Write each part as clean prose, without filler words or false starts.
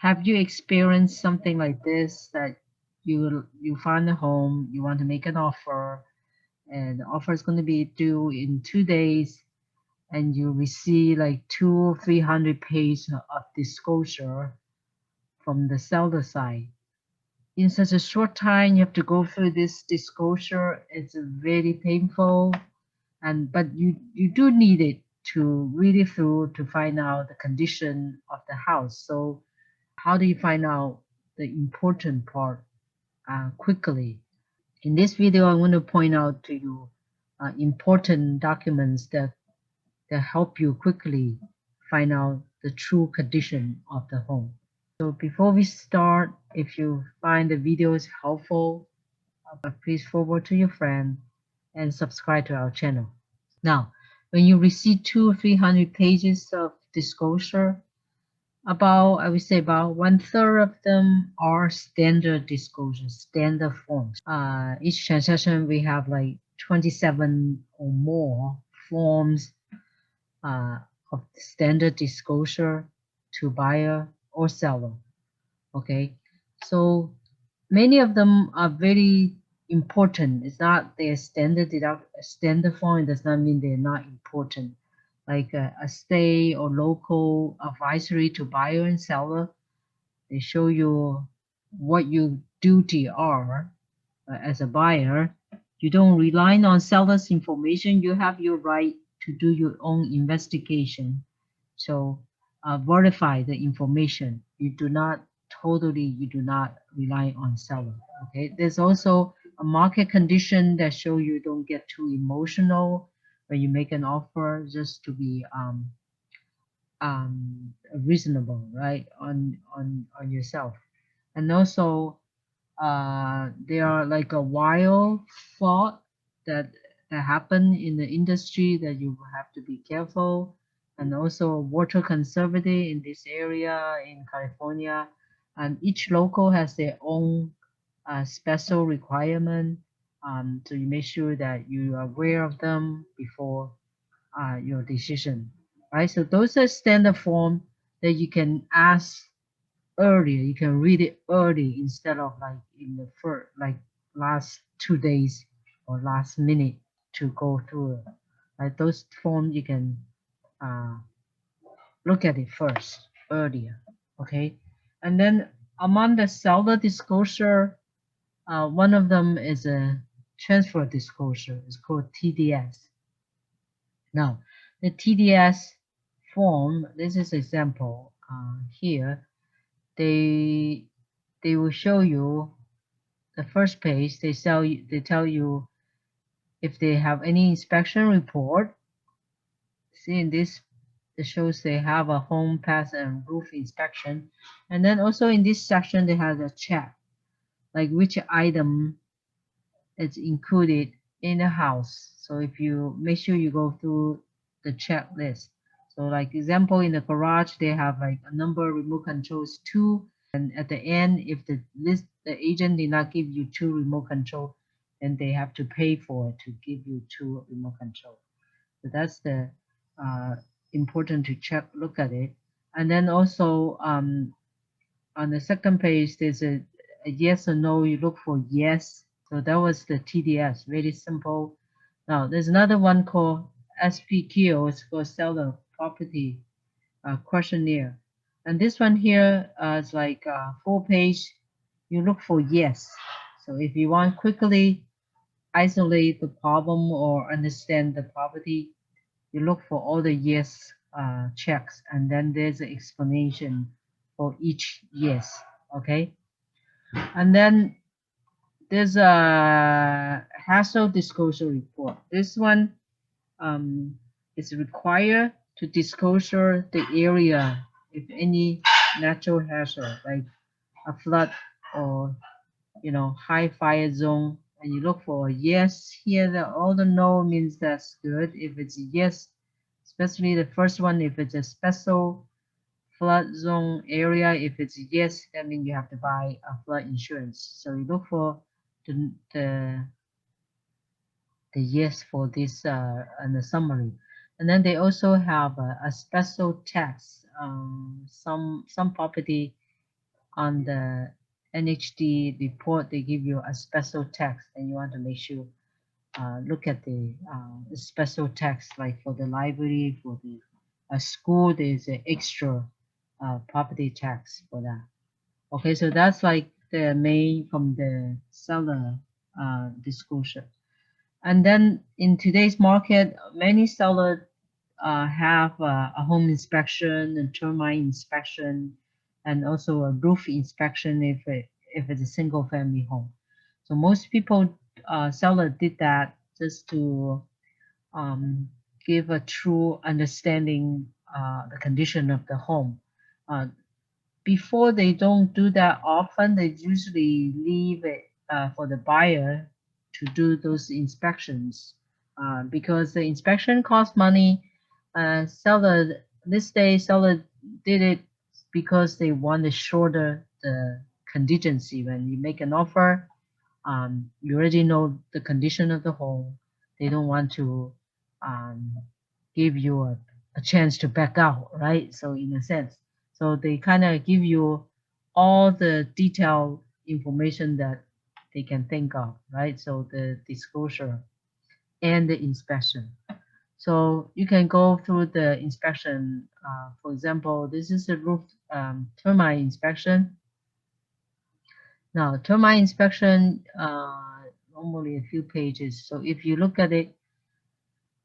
Have you experienced something like this, that you find a home, you want to make an offer, and the offer is going to be due in 2 days, and you receive like 200 or 300 pages of disclosure from the seller side? In such a short time, you have to go through this disclosure. It's very painful, and but you do need it to read it through to find out the condition of the house. So how do you find out the important part quickly? In this video, I want to point out to you important documents that help you quickly find out the true condition of the home. So before we start, if you find the videos helpful, please forward to your friend and subscribe to our channel. Now, when you receive 200 or 300 pages of disclosure, I would say about 1/3 of them are standard disclosures, standard forms. Each transaction we have like 27 or more forms of standard disclosure to buyer or seller. Okay, so many of them are very important. It's not their standard form. It does not mean they're not important. Like a stay or local advisory to buyer and seller, they show you what your duty are as a buyer. You don't rely on seller's information. You have your right to do your own investigation. So verify the information. You do not rely on seller. Okay. There's also a market condition that show you don't get too emotional when you make an offer, just to be reasonable, right, on yourself. And also there are like a wild thought that happen in the industry that you have to be careful. And also water conservancy in this area in California, and each local has their own special requirement. So you make sure that you are aware of them before your decision, right? So those are standard form that you can ask earlier. You can read it early instead of like in the first, like last 2 days or last minute to go through it. Like those forms, you can uh, look at it first earlier. Okay, and then among the seller disclosure, one of them is a transfer disclosure. It's called TDS. Now, the TDS form, this is example here. They will show you the first page. They tell you if they have any inspection report. See, in this, it shows they have a home pass and roof inspection. And then also in this section, they have a check, like which item is included in the house. So if you make sure you go through the checklist. So like example, in the garage, they have like a number of remote controls, 2. And at the end, if the agent did not give you 2 remote control, then they have to pay for it to give you 2 remote control. So that's the important to look at it. And then also on the second page, there's a yes or no. You look for yes. So that was the TDS, very simple. Now there's another one called SPQ. It's called seller property questionnaire. And this one here is like 4 page. You look for yes. So if you want quickly isolate the problem or understand the property, you look for all the yes checks, and then there's an explanation for each yes. Okay, and then there's a hassle disclosure report. This one is required to disclosure the area if any natural hazard like a flood or high fire zone. And you look for a yes here. All the no means that's good. If it's a yes, especially the first one, if it's a special flood zone area, if it's a yes, that means you have to buy a flood insurance. So you look for the yes for this and the summary. And then they also have a special tax. Some property on the NHD report, they give you a special text, and you want to make sure look at the special text, like for the library, for the school, there's an extra property tax for that. Okay, so that's like the main from the seller disclosure. And then in today's market, many sellers have a home inspection, a termite inspection, and also a roof inspection if it's a single family home. So most people seller did that just to give a true understanding the condition of the home. Uh, Before they don't do that often, they usually leave it for the buyer to do those inspections because the inspection costs money. Seller this day seller did it because they want to shorter the contingency. When you make an offer, you already know the condition of the home. They don't want to um, give you a chance to back out, right? So in a sense, so they kind of give you all the detailed information that they can think of, right? So the disclosure and the inspection. So you can go through the inspection. For example, this is a roof termite inspection. Now, termite inspection, normally a few pages. So if you look at it,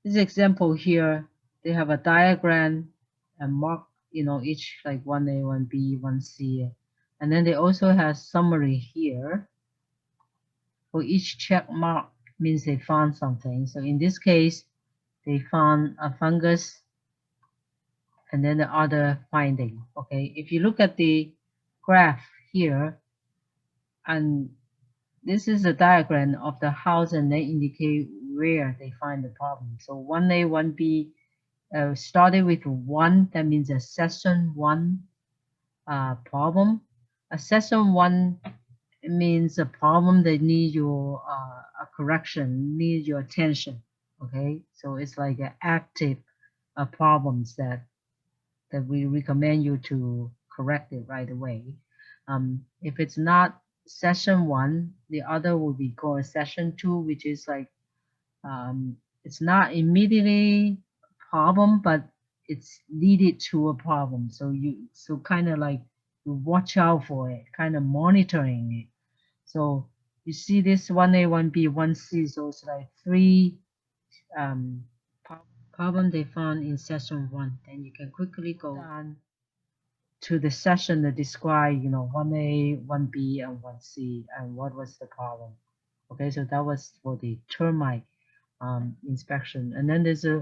this example here, they have a diagram and mark, each like 1A, 1B, 1C. And then they also have summary here. For each check mark means they found something. So in this case, they found a fungus and then the other finding. Okay, if you look at the graph here, and this is a diagram of the house, and they indicate where they find the problem. So 1A, 1B started with 1, that means a session 1 problem. A session 1 means a problem that need your a correction, need your attention. Okay, so it's like an active problems that we recommend you to correct it right away. If it's not session 1, the other will be called session 2, which is like it's not immediately problem, but it's leaded to a problem. So kind of like you watch out for it, kind of monitoring it. So you see this 1A, 1B, 1C, so it's like 3 um, problem they found in session 1. Then you can quickly go down to the session that describe, 1A, 1B, and 1C, and what was the problem. Okay, so that was for the termite inspection. And then there's uh,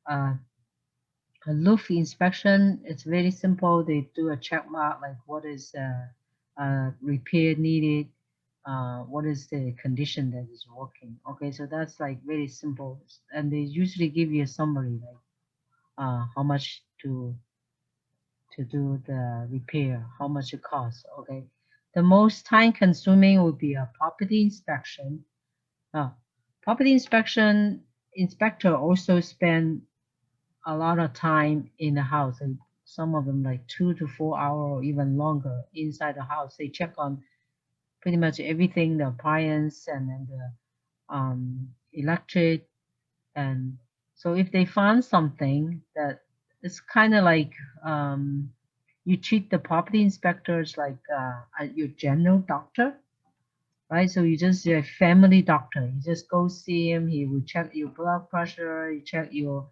a roof inspection. It's very simple. They do a check mark, like what is repair needed, what is the condition that is working. Okay, so that's like very simple. And they usually give you a summary, like how much to do the repair, how much it costs. Okay, the most time consuming would be a property inspection. Property inspection inspector also spend a lot of time in the house, and some of them like 2 to 4 hours or even longer inside the house. They check on pretty much everything, the appliance and then the electric. And so if they find something that it's kind of like you treat the property inspectors like your general doctor, right? So you just a family doctor. You just go see him. He will check your blood pressure. You check your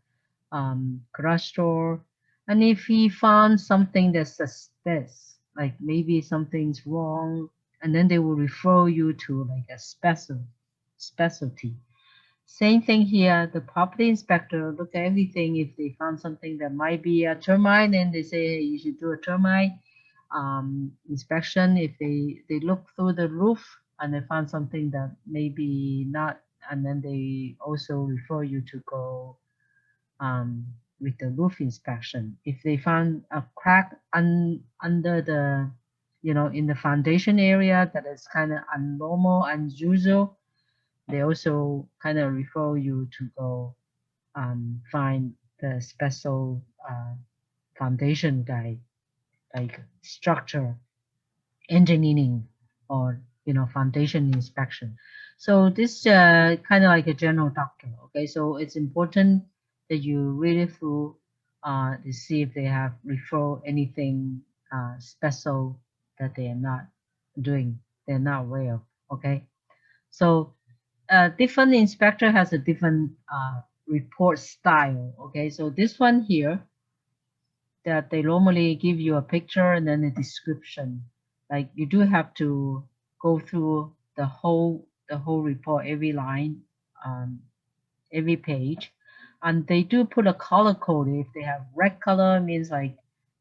cholesterol, and if he found something that suspects, like maybe something's wrong, and then they will refer you to like a specialty. Same thing here. The property inspector look at everything. If they found something that might be a termite, then they say, hey, you should do a termite inspection. If they look through the roof and they found something that maybe not, and then they also refer you to go with the roof inspection. If they found a crack under the, in the foundation area that is kind of abnormal, unusual, they also kind of refer you to go find the special foundation guide, like structure engineering or foundation inspection. So this kind of like a general doctor. Okay, so it's important that you read it through to see if they have referred anything special that they are not doing, they're not aware of. Okay, so different inspector has a different report style. Okay, so this one here, that they normally give you a picture and then a description. Like you do have to go through the whole report, every line, um, every page, and they do put a color code. If they have red color, means like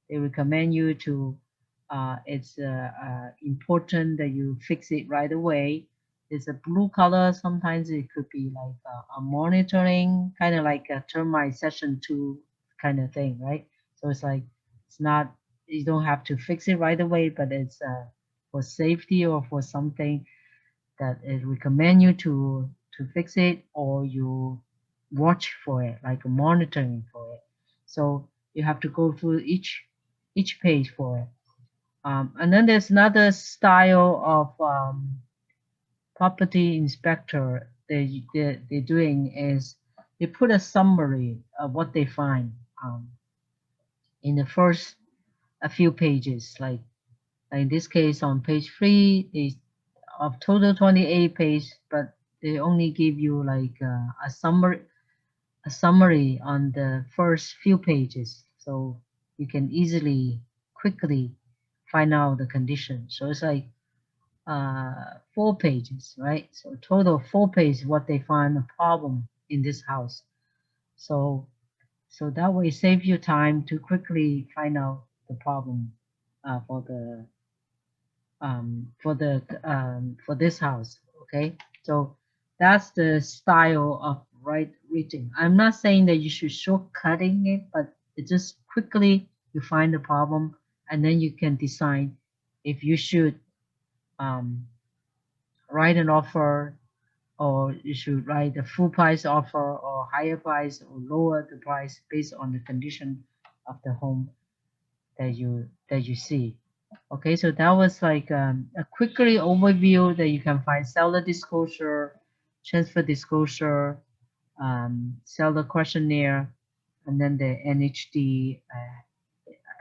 they recommend you to. It's important that you fix it right away. It's a blue color. Sometimes it could be like a monitoring, kind of like a termite session 2 kind of thing, right? So it's like it's not, you don't have to fix it right away, but it's for safety or for something that it recommend you to fix it, or you watch for it, like monitoring for it. So you have to go through each page for it. And then there's another style of property inspector they're doing is they put a summary of what they find in the first a few pages. Like in this case, on page 3, they of total 28 page, but they only give you like a summary on the first few pages, so you can easily quickly find out the condition. So it's like 4 pages, right? So total 4 pages what they find a problem in this house. So that way save you time to quickly find out the problem uh, for the for this house. Okay, so that's the style of right reading. I'm not saying that you should shortcutting it, but it just quickly you find the problem, and then you can decide if you should um, write an offer, or you should write a full price offer, or higher price, or lower the price based on the condition of the home that you see. Okay, so that was like a quickly overview that you can find seller disclosure, transfer disclosure, seller questionnaire, and then the NHD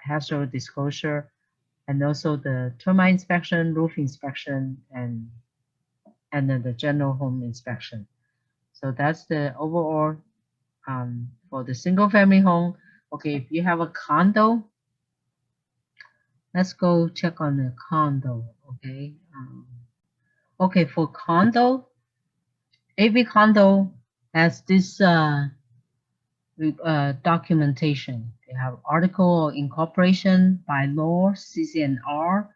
hazard disclosure, and also the termite inspection, roof inspection, and then the general home inspection. So that's the overall for the single family home. Okay, if you have a condo, let's go check on the condo. Okay. Okay, for condo, every condo has this documentation. They have article of incorporation, by law, CCNR,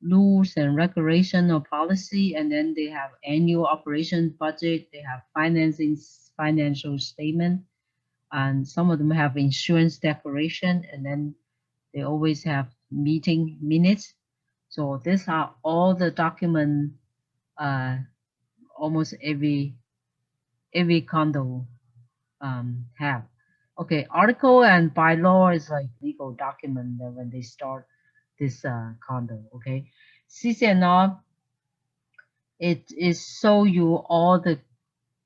rules and regulation or policy, and then they have annual operation budget. They have financial statement, and some of them have insurance declaration, and then they always have meeting minutes. So these are all the document uh, almost every condo have. Okay, article and bylaw is like legal document that when they start this condo. Okay, CCNR, it is show you all the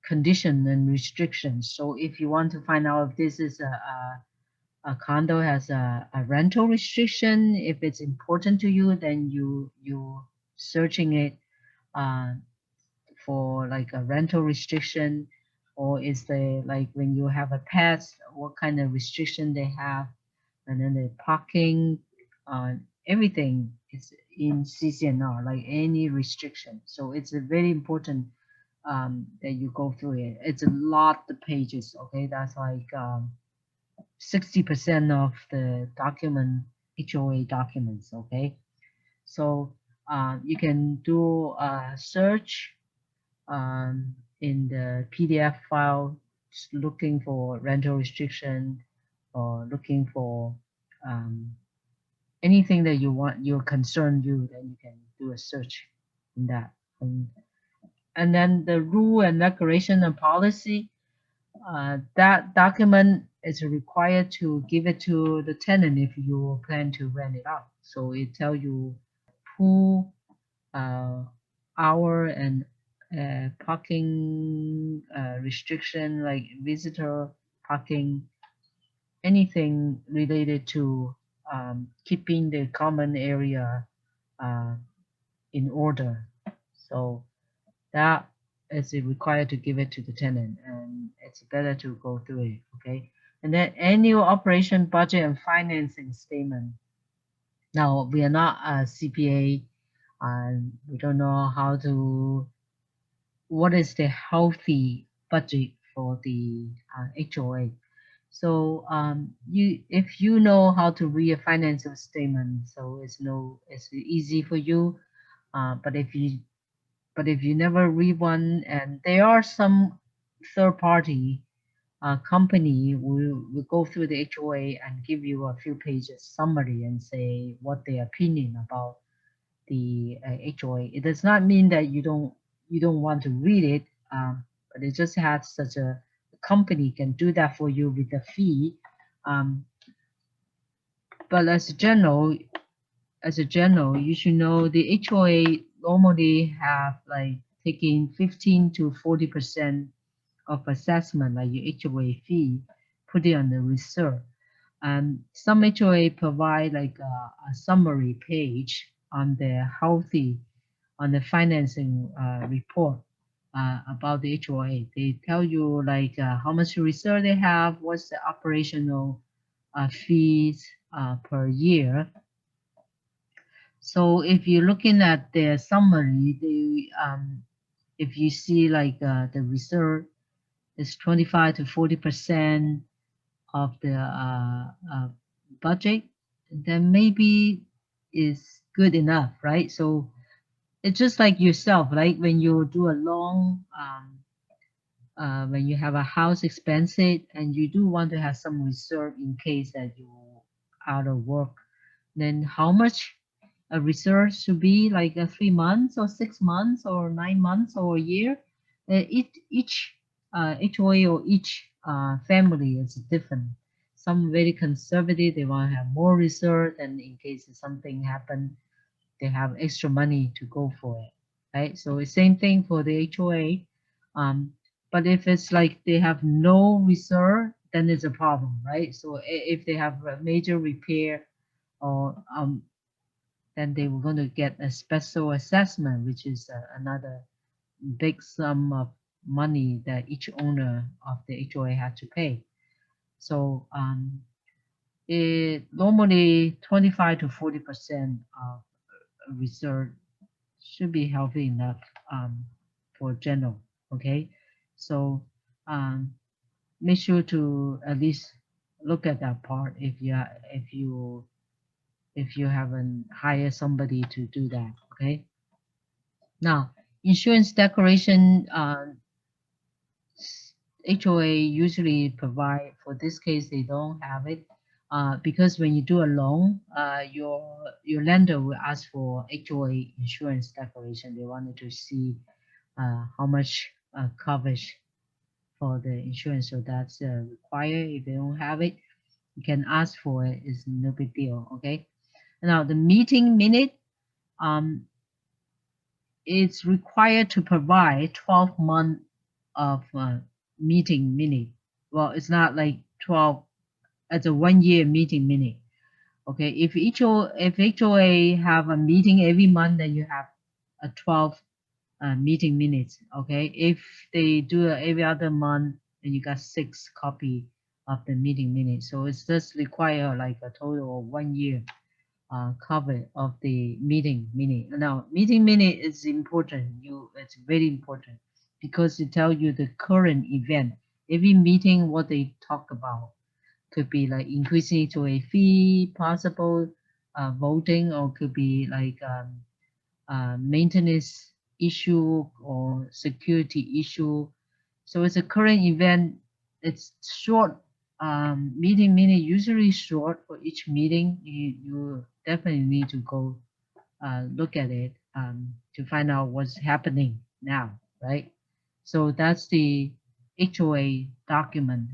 condition and restrictions. So if you want to find out if this is a condo has a rental restriction, if it's important to you, then you searching it uh, for like a rental restriction, or is there like when you have a pet, what kind of restriction they have, and then the parking, uh, everything is in CCNR, like any restriction. So it's a very important that you go through it. It's a lot of pages. Okay, that's like 60% of the document, HOA documents. Okay, so you can do a search in the PDF file, looking for rental restriction, or looking for um, anything that you want, you're concerned you, then you can do a search in that. And then the rule and regulation and policy, that document is required to give it to the tenant if you plan to rent it out. So it tell you pool, hour and parking restriction like visitor parking, anything related to keeping the common area uh, in order. So that is required to give it to the tenant, and it's better to go through it. Okay, and then annual operation budget and financing statement. Now we are not a CPA, and we don't know how to what is the healthy budget for the HOA. So if you know how to read a financial statement, so it's easy for you. But if you never read one, and there are some third party company will go through the HOA and give you a few pages summary and say what their opinion about the HOA. It does not mean that you don't want to read it, but it just has such a company can do that for you with a fee. Um, but as a general, you should know the HOA normally have like taking 15 to 40% of assessment, like your HOA fee, put it on the reserve. And some HOA provide like a summary page on the healthy on the financing report about the HOA. They tell you like how much reserve they have, what's the operational fees per year. So if you're looking at their summary, if you see like the reserve is 25 to 40% of the budget, then maybe is good enough, right? So it's just like yourself, right? When you do a long, when you have a house expensive and you do want to have some reserve in case that you out of work, then how much a reserve should be like 3 months or 6 months or 9 months or a year. Each HOA or each family is different. Some very conservative, they want to have more reserve, and in case something happen, they have extra money to go for it, right? So it's same thing for the HOA. Um, but if it's like they have no reserve, then it's a problem, right? So if they have a major repair or then they were going to get a special assessment, which is another big sum of money that each owner of the HOA had to pay. So it normally 25 to 40% of reserve should be healthy enough for general. Okay, so make sure to at least look at that part if you haven't hired somebody to do that. Okay, now insurance declaration, HOA usually provide. For this case they don't have it because when you do a loan, your lender will ask for HOA insurance declaration. They wanted to see how much coverage for the insurance. So that's required. If they don't have it, you can ask for it. It's no big deal. Okay. Now the meeting minute, um, it's required to provide 12 months of meeting minute. Well, it's not like 12. It's a 1 year meeting minute. Okay. If HOA have a meeting every month, then you have a 12 meeting minutes. Okay, if they do it every other month, then you got 6 copy of the meeting minutes. So it's just require like a total of 1 year cover of the meeting minute. Now meeting minute is important. It's very important because it tells you the current event. Every meeting what they talk about could be like increasing to a fee, possible voting, or could be like maintenance issue or security issue. So it's a current event. It's short. Meeting minute usually short for each meeting. You definitely need to go look at it to find out what's happening now, right? So that's the HOA document.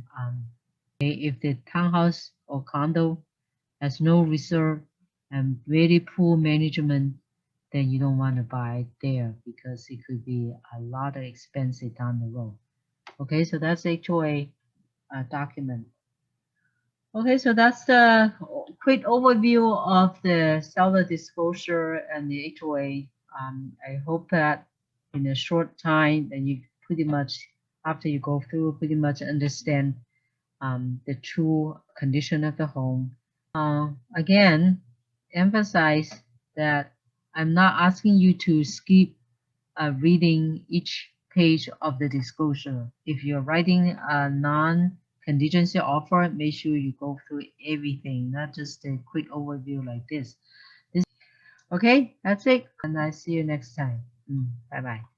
If the townhouse or condo has no reserve and very poor management, then you don't want to buy there because it could be a lot of expensive down the road. Okay, so that's HOA document. Okay, so that's the quick overview of the seller disclosure and the HOA. I hope that in a short time that you pretty much, after you go through, pretty much understand the true condition of the home. Again, emphasize that I'm not asking you to skip reading each page of the disclosure. If you're writing a non-contingency offer, make sure you go through everything, not just a quick overview like this. Okay, that's it, and I see you next time. Bye bye.